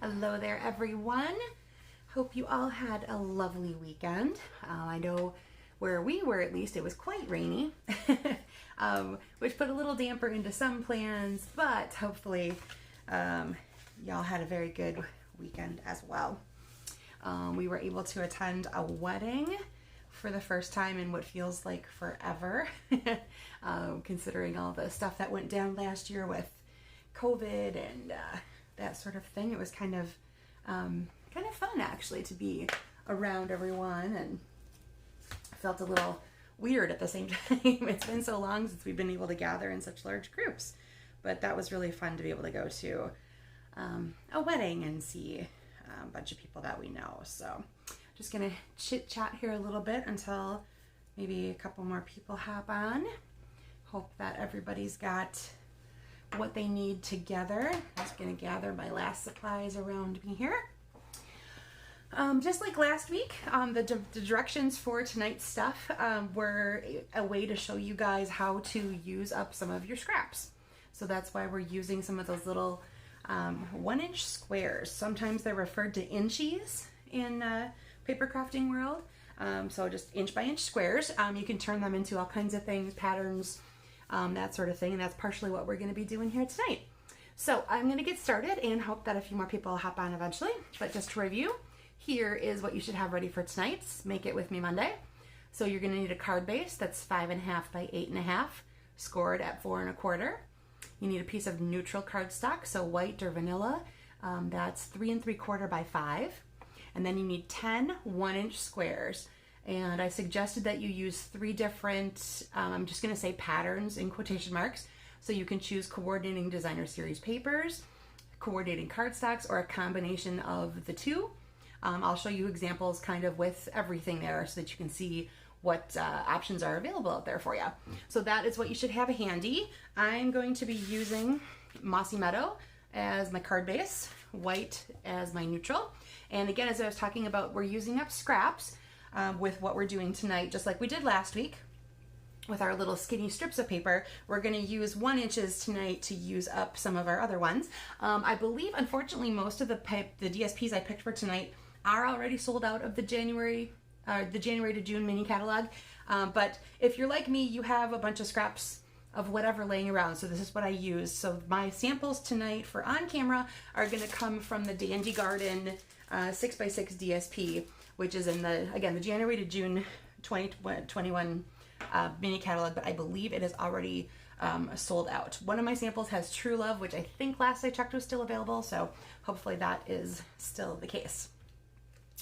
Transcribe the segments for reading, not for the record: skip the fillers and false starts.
Hello there, everyone. Hope you all had a lovely weekend. I know where we were, at least, it was quite rainy, which put a little damper into some plans, but hopefully y'all had a very good weekend as well. We were able to attend a wedding for the first time in what feels like forever, considering all the stuff that went down last year with COVID and that sort of thing. It was kind of fun, actually, to be around everyone, and I felt a little weird at the same time. It's been so long since we've been able to gather in such large groups, but that was really fun to be able to go to a wedding and see a bunch of people that we know. So just gonna chit chat here a little bit until maybe a couple more people hop on. Hope that everybody's got what they need together. I'm just gonna gather my last supplies around me here. Just like last week, the directions for tonight's stuff were a way to show you guys how to use up some of your scraps. So that's why we're using some of those little 1-inch squares. Sometimes they're referred to inchies in paper crafting world. So just inch by inch squares. You can turn them into all kinds of things, patterns, that sort of thing, and that's partially what we're going to be doing here tonight. So I'm going to get started and hope that a few more people hop on eventually. But just to review, here is what you should have ready for tonight's Make It With Me Monday. So you're going to need a card base that's 5.5 by 8.5, scored at 4 1/4. You need a piece of neutral cardstock, so white or vanilla. That's 3 3/4 by 5. And then you need 10 1-inch squares. And I suggested that you use 3 different, I'm just going to say patterns in quotation marks. So you can choose coordinating designer series papers, coordinating cardstocks, or a combination of the two. I'll show you examples kind of with everything there so that you can see what options are available out there for you. So that is what you should have handy. I'm going to be using Mossy Meadow as my card base, white as my neutral. And again, as I was talking about, we're using up scraps with what we're doing tonight, just like we did last week with our little skinny strips of paper. We're going to use 1 inches tonight to use up some of our other ones. I believe, unfortunately, most of the DSPs I picked for tonight are already sold out of the January to June mini catalog. But if you're like me, you have a bunch of scraps of whatever laying around. So this is what I use. So my samples tonight for on camera are going to come from the Dandy Garden 6x6 DSP, which is in the January to June 2021 mini catalog, but I believe it is already sold out. One of my samples has True Love, which I think last I checked was still available, so hopefully that is still the case.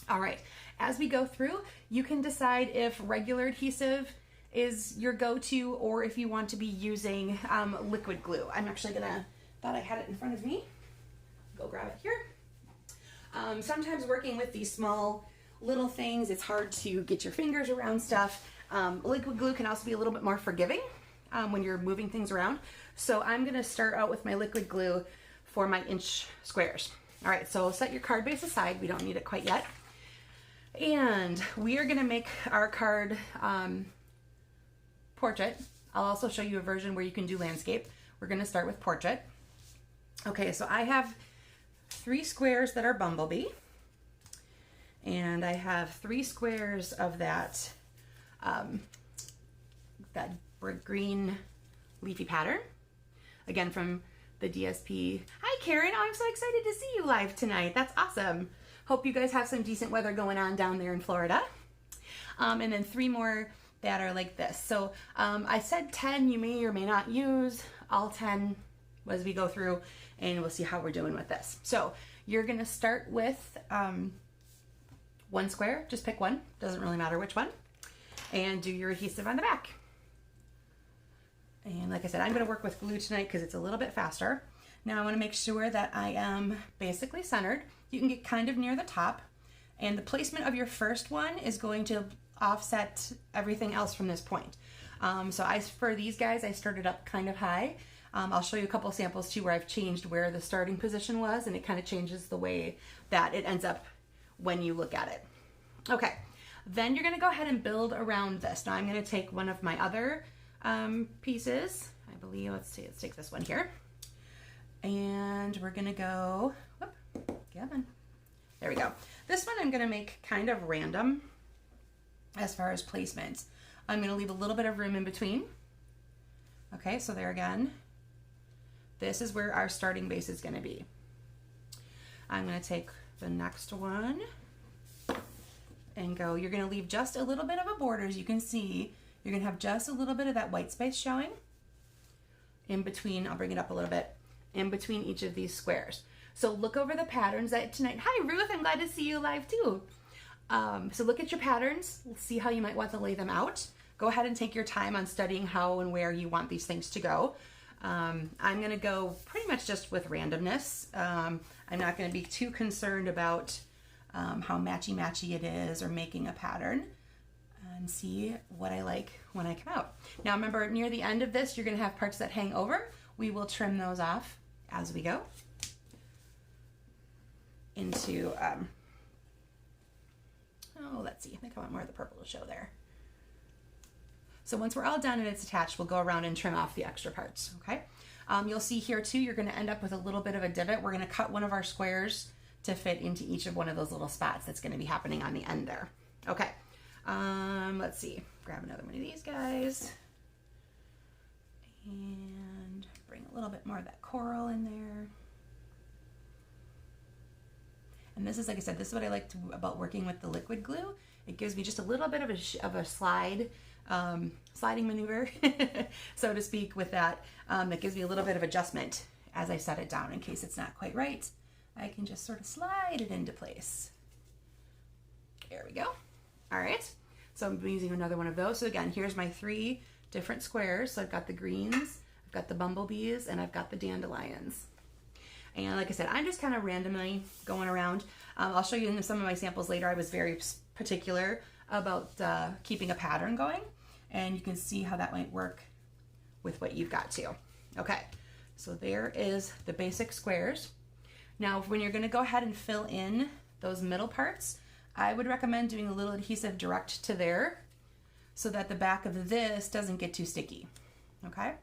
All right, as we go through, you can decide if regular adhesive is your go-to or if you want to be using liquid glue. I'm actually thought I had it in front of me. Go grab it here. Sometimes working with these small little things, it's hard to get your fingers around stuff. Liquid glue can also be a little bit more forgiving when you're moving things around. So I'm gonna start out with my liquid glue for my inch squares. All right, so set your card base aside. We don't need it quite yet. And we are gonna make our card portrait. I'll also show you a version where you can do landscape. We're gonna start with portrait. Okay, so I have 3 squares that are bumblebee. And I have 3 squares of that green leafy pattern. Again, from the DSP. Hi, Karen. Oh, I'm so excited to see you live tonight. That's awesome. Hope you guys have some decent weather going on down there in Florida. And then 3 more that are like this. So I said 10 you may or may not use all 10 as we go through, and we'll see how we're doing with this. So you're gonna start with 1 square, just pick one, doesn't really matter which one, and do your adhesive on the back. And like I said, I'm gonna work with glue tonight because it's a little bit faster. Now I wanna make sure that I am basically centered. You can get kind of near the top, and the placement of your first one is going to offset everything else from this point. For these guys, I started up kind of high. I'll show you a couple samples too where I've changed where the starting position was, and it kind of changes the way that it ends up when you look at it. Okay, then you're gonna go ahead and build around this. Now I'm gonna take one of my other pieces. I believe, let's take this one here. And we're gonna go, Come on. There we go. This one I'm going to make kind of random as far as placement. I'm going to leave a little bit of room in between. Okay, so there again. This is where our starting base is going to be. I'm going to take the next one and go. You're going to leave just a little bit of a border. As you can see, you're going to have just a little bit of that white space showing in between. I'll bring it up a little bit in between each of these squares. So look over the patterns that tonight. Hi, Ruth. I'm glad to see you live too. So look at your patterns. See how you might want to lay them out. Go ahead and take your time on studying how and where you want these things to go. I'm going to go pretty much just with randomness. I'm not going to be too concerned about how matchy-matchy it is or making a pattern, and see what I like when I come out. Now remember, near the end of this, you're going to have parts that hang over. We will trim those off as we go into, let's see, I think I want more of the purple to show there. So once we're all done and it's attached, we'll go around and trim off the extra parts, okay? You'll see here too, you're gonna end up with a little bit of a divot. We're gonna cut one of our squares to fit into each of one of those little spots that's gonna be happening on the end there. Okay, let's see, grab another one of these guys and bring a little bit more of that coral in there. And this is, like I said, this is what I like about working with the liquid glue. It gives me just a little bit of a sliding maneuver, so to speak, with that. That gives me a little bit of adjustment as I set it down in case it's not quite right. I can just sort of slide it into place. There we go. All right, so I'm using another one of those. So again, here's my 3 different squares. So I've got the greens, I've got the bumblebees, and I've got the dandelions. And like I said, I'm just kind of randomly going around. I'll show you in some of my samples later. I was very particular about keeping a pattern going, and you can see how that might work with what you've got too. Okay, so there is the basic squares. Now, when you're gonna go ahead and fill in those middle parts, I would recommend doing a little adhesive direct to there so that the back of this doesn't get too sticky, okay?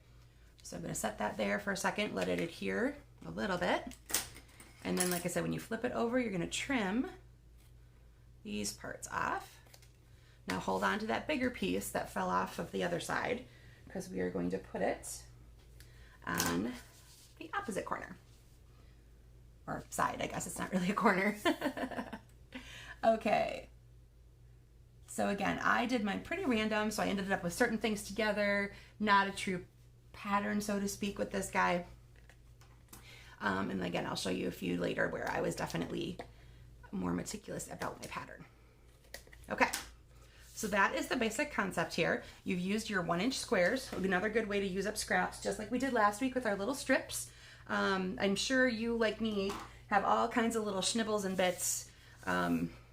So I'm gonna set that there for a second, let it adhere a little bit. And then, like I said, when you flip it over, you're gonna trim these parts off. Now hold on to that bigger piece that fell off of the other side, because we are going to put it on the opposite corner. Or side, I guess it's not really a corner. Okay. So again, I did mine pretty random, so I ended up with certain things together, not a true pattern, so to speak, with this guy. And again, I'll show you a few later where I was definitely more meticulous about my pattern. Okay, so that is the basic concept here. You've used your 1-inch squares. Another good way to use up scraps, just like we did last week with our little strips. I'm sure you, like me, have all kinds of little schnibbles and bits,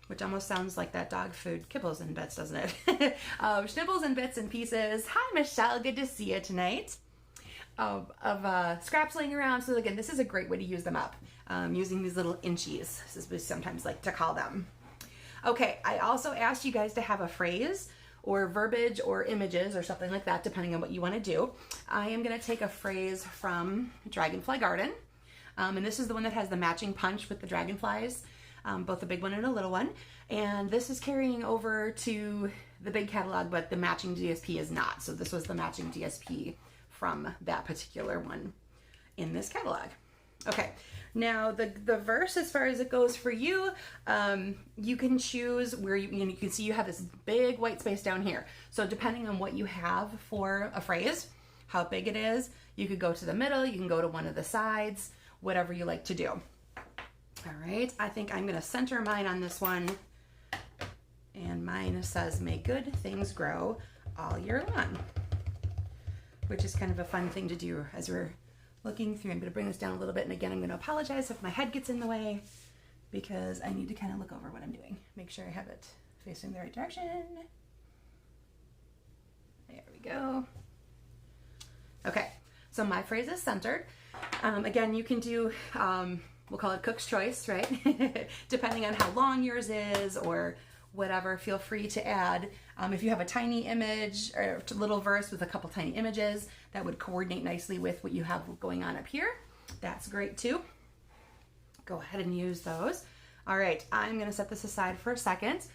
which almost sounds like that dog food, kibbles and bits, doesn't it? Schnibbles and bits and pieces. Hi, Michelle, good to see you tonight. Of scraps laying around. So again, this is a great way to use them up, using these little inchies, as we sometimes like to call them. Okay, I also asked you guys to have a phrase or verbiage or images or something like that, depending on what you want to do. I am going to take a phrase from Dragonfly Garden, and this is the one that has the matching punch with the dragonflies, both a big one and a little one. And this is carrying over to the big catalog, but the matching DSP is not. So this was the matching DSP from that particular one in this catalog. Okay, now the verse, as far as it goes for you, you can choose where you can see you have this big white space down here. So depending on what you have for a phrase, how big it is, you could go to the middle, you can go to one of the sides, whatever you like to do. All right, I think I'm gonna center mine on this one, and mine says, "May good things grow all year long," which is kind of a fun thing to do as we're looking through. I'm going to bring this down a little bit, and again, I'm going to apologize if my head gets in the way, because I need to kind of look over what I'm doing. Make sure I have it facing the right direction. There we go. Okay, so my phrase is centered. Again, you can do, we'll call it cook's choice, right? Depending on how long yours is or whatever, feel free to add. If you have a tiny image or a little verse with a couple tiny images that would coordinate nicely with what you have going on up here, that's great too. go ahead and use those. All right, I'm gonna set this aside for a second.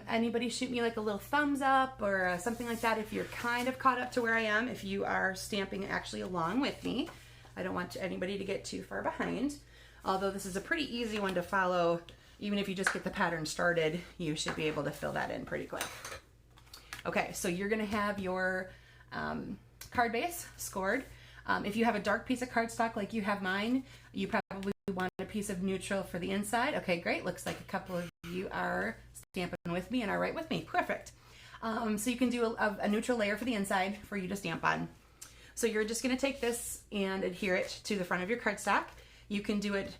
Anybody shoot me like a little thumbs up or something like that if you're kind of caught up to where I am, if you are stamping actually along with me. I don't want anybody to get too far behind. Although this is a pretty easy one to follow, even if you just get the pattern started, you should be able to fill that in pretty quick. Okay, so you're gonna have your card base scored. If you have a dark piece of cardstock like you have mine, you probably want a piece of neutral for the inside. Okay, great. Looks like a couple of you are stamping with me and are right with me. Perfect. So you can do a neutral layer for the inside for you to stamp on. So you're just going to take this and adhere it to the front of your cardstock. You can do it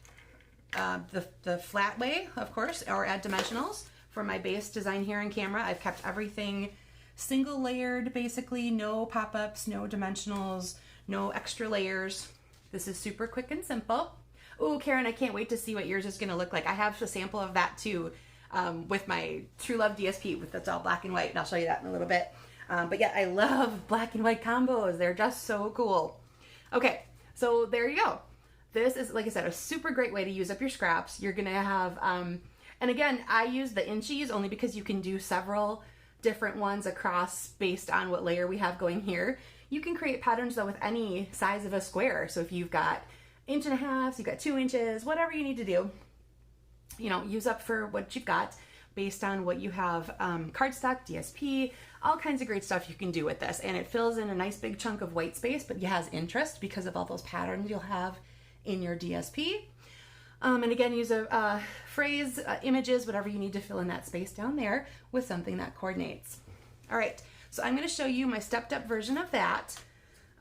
the flat way, of course, or add dimensionals. For my base design here on camera, I've kept everything single layered, basically. No pop-ups, no dimensionals, no extra layers. This is super quick and simple. Oh, Karen, I can't wait to see what yours is going to look like. I have a sample of that too with my True Love DSP that's all black and white, and I'll show you that in a little bit. But yeah, I love black and white combos. They're just so cool. Okay, so there you go. This is, like I said, a super great way to use up your scraps. You're going to have, and again, I use the inchies only because you can do several different ones across based on what layer we have going here. You can create patterns though with any size of a square. So if you've got 1.5 inches, you've got 2 inches, whatever you need to do, you know, use up for what you've got based on what you have. Cardstock, DSP, all kinds of great stuff you can do with this. And it fills in a nice big chunk of white space, but it has interest because of all those patterns you'll have in your DSP. And again, use a phrase, images, whatever you need to fill in that space down there with something that coordinates. All right, so I'm going to show you my stepped up version of that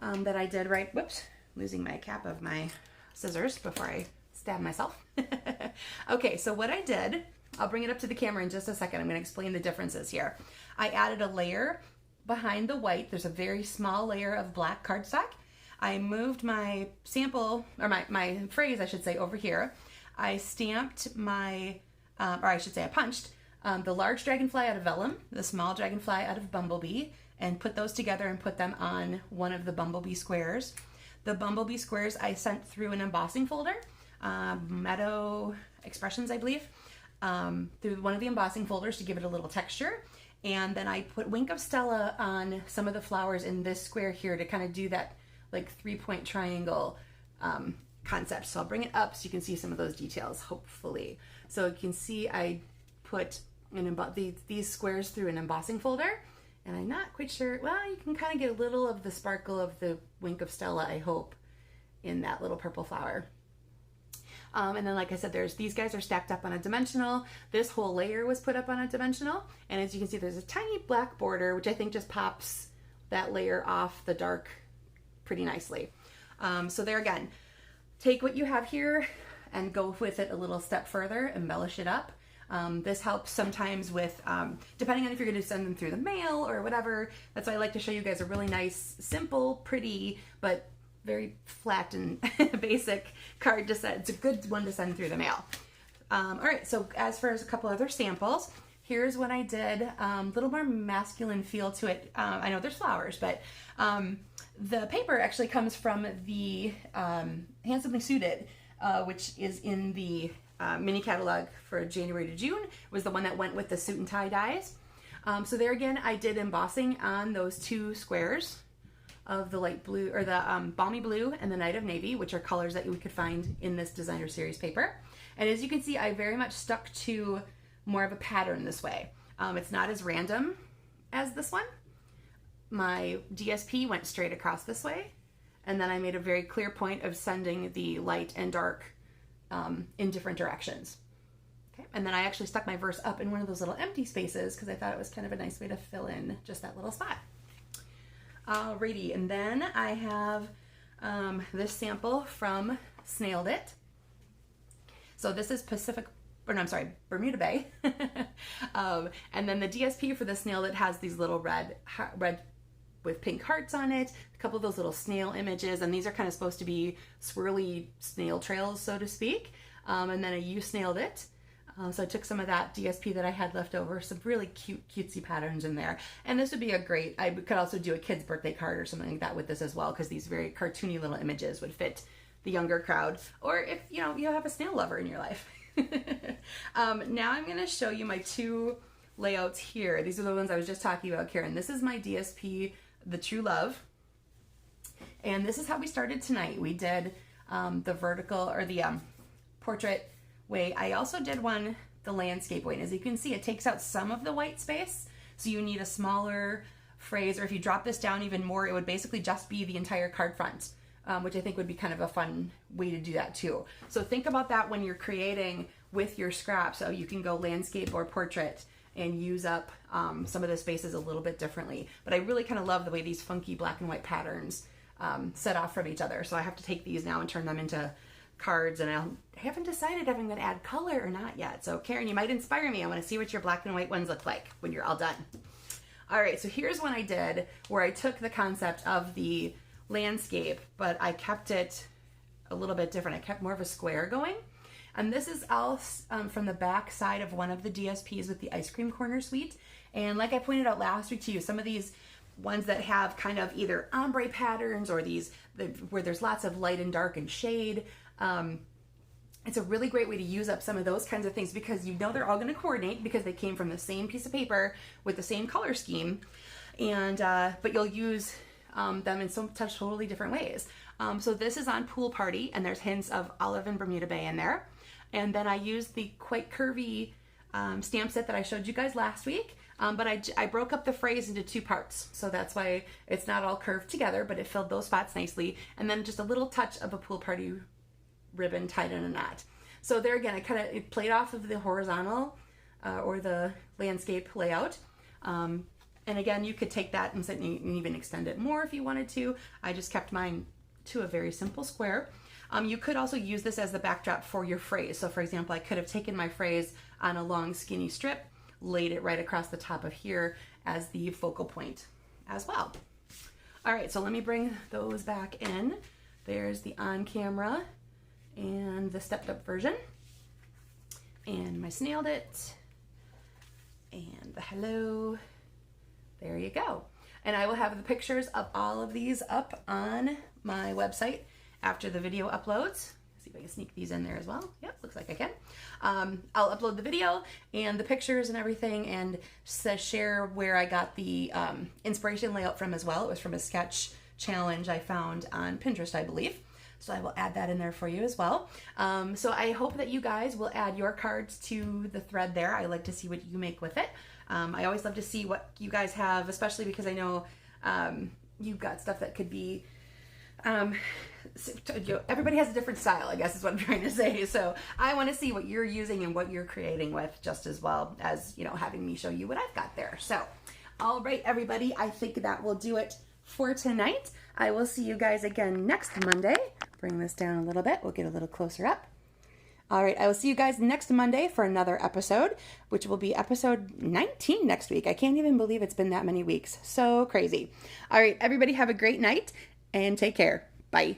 that I did right, whoops, losing my cap of my scissors before I stab myself. Okay, so what I did, I'll bring it up to the camera in just a second. I'm going to explain the differences here. I added a layer behind the white. There's a very small layer of black cardstock. I moved my sample, or my phrase, I should say, over here. I stamped my, or I should say I punched the large dragonfly out of vellum, the small dragonfly out of bumblebee, and put those together and put them on one of the bumblebee squares. The bumblebee squares I sent through an embossing folder, Meadow Expressions, I believe, through one of the embossing folders to give it a little texture. And then I put Wink of Stella on some of the flowers in this square here to kind of do that like 3-point triangle concept. So I'll bring it up so you can see some of those details, hopefully. So you can see I put these squares through an embossing folder, and I'm not quite sure, well, you can kind of get a little of the sparkle of the Wink of Stella, I hope, in that little purple flower. And then, like I said, these guys are stacked up on a dimensional. This whole layer was put up on a dimensional, and as you can see, there's a tiny black border, which I think just pops that layer off the dark pretty nicely. So there again, take what you have here and go with it a little step further, embellish it up. This helps sometimes with, depending on if you're going to send them through the mail or whatever. That's why I like to show you guys a really nice, simple, pretty, but very flat and basic card to send. It's a good one to send through the mail. All right, so as far as a couple other samples, here's what I did. A little more masculine feel to it. I know there's flowers, but the paper actually comes from the Handsomely Suited, which is in the mini catalog for January to June. It was the one that went with the suit and tie dies. So there again, I did embossing on those two squares of the light blue, or the balmy blue and the night of navy, which are colors that we could find in this designer series paper. And as you can see, I very much stuck to more of a pattern this way. It's not as random as this one. My DSP went straight across this way, and then I made a very clear point of sending the light and dark in different directions. Okay, and then I actually stuck my verse up in one of those little empty spaces because I thought it was kind of a nice way to fill in just that little spot. Alrighty, and then I have this sample from Snailed It. So this is Bermuda Bay. And then the DSP for the Snailed It has these little red with pink hearts on it, a couple of those little snail images, and these are kind of supposed to be swirly snail trails, so to speak. And then You Snailed It. So I took some of that DSP that I had left over, some really cute, cutesy patterns in there. And this would be I could also do a kid's birthday card or something like that with this as well, because these very cartoony little images would fit the younger crowd, or if you have a snail lover in your life. Now I'm going to show you my two layouts here. These are the ones I was just talking about, Karen. This is my DSP, the True Love. And this is how we started tonight. We did the vertical, or the portrait way. I also did one the landscape way. And as you can see, it takes out some of the white space. So you need a smaller phrase, or if you drop this down even more, it would basically just be the entire card front, which I think would be kind of a fun way to do that too. So think about that when you're creating with your scraps. So you can go landscape or portrait and use up some of the spaces a little bit differently. But I really kind of love the way these funky black and white patterns set off from each other. So I have to take these now and turn them into cards, and I haven't decided if I'm going to add color or not yet. So Karen, you might inspire me. I want to see what your black and white ones look like when you're all done. All right, so here's one I did where I took the concept of the landscape, but I kept it a little bit different. I kept more of a square going. And this is all from the back side of one of the DSPs with the ice cream corner suite. And like I pointed out last week to you, some of these ones that have kind of either ombre patterns or these where there's lots of light and dark and shade. It's a really great way to use up some of those kinds of things, because they're all going to coordinate because they came from the same piece of paper with the same color scheme, and but you'll use them in some totally different ways. So this is on Pool Party, and there's hints of Olive and Bermuda Bay in there. And then I used the quite curvy stamp set that I showed you guys last week, but I broke up the phrase into two parts. So that's why it's not all curved together, but it filled those spots nicely. And then just a little touch of a Pool Party ribbon tied in a knot. So there again, it played off of the horizontal or the landscape layout. And again, you could take that and even extend it more if you wanted to. I just kept mine to a very simple square. You could also use this as the backdrop for your phrase. So for example, I could have taken my phrase on a long skinny strip, laid it right across the top of here as the focal point as well. All right, so let me bring those back in. There's the on camera and the stepped up version, and my snailed it, and the hello. There you go. And I will have the pictures of all of these up on my website after the video uploads. See if I can sneak these in there as well. Yep, looks like I can. I'll upload the video and the pictures and everything, and share where I got the inspiration layout from as well. It was from a sketch challenge I found on Pinterest, I believe. So I will add that in there for you as well. So I hope that you guys will add your cards to the thread there. I like to see what you make with it. I always love to see what you guys have, especially because I know you've got stuff that could be, everybody has a different style, I guess is what I'm trying to say. So I want to see what you're using and what you're creating with, just as well as, having me show you what I've got there. So, all right, everybody, I think that will do it for tonight. I will see you guys again next Monday. Bring this down a little bit. We'll get a little closer up. All right, I will see you guys next Monday for another episode, which will be episode 19 next week. I can't even believe it's been that many weeks. So crazy. All right, everybody have a great night and take care. Bye.